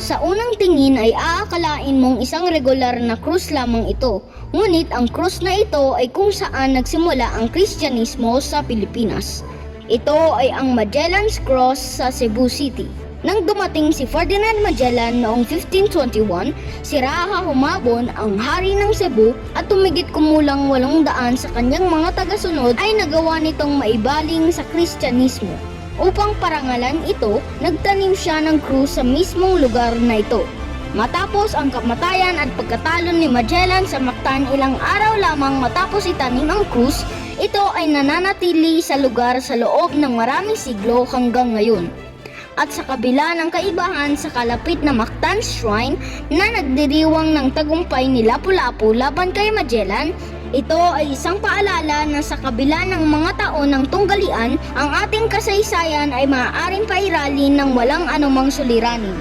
Sa unang tingin ay aakalain mong isang regular na krus lamang ito. Ngunit ang krus na ito ay kung saan nagsimula ang Kristyanismo sa Pilipinas. Ito ay ang Magellan's Cross sa Cebu City. Nang dumating si Ferdinand Magellan noong 1521, si Raha Humabon ang hari ng Cebu at tumigit kumulang 800 sa kanyang mga tagasunod ay nagawa nitong maibaling sa Kristyanismo. Upang parangalan ito, nagtanim siya ng krus sa mismong lugar na ito. Matapos ang kamatayan at pagkatalo ni Magellan sa Mactan ilang araw lamang matapos itanim ang krus, ito ay nananatili sa lugar sa loob ng maraming siglo hanggang ngayon. At sa kabila ng kaibahan sa kalapit na Mactan Shrine na nagdiriwang ng tagumpay ni Lapu-Lapu laban kay Magellan, ito ay isang paalala na sa kabila ng mga taon ng tunggalian, ang ating kasaysayan ay maaaring pairalin ng walang anumang suliranin.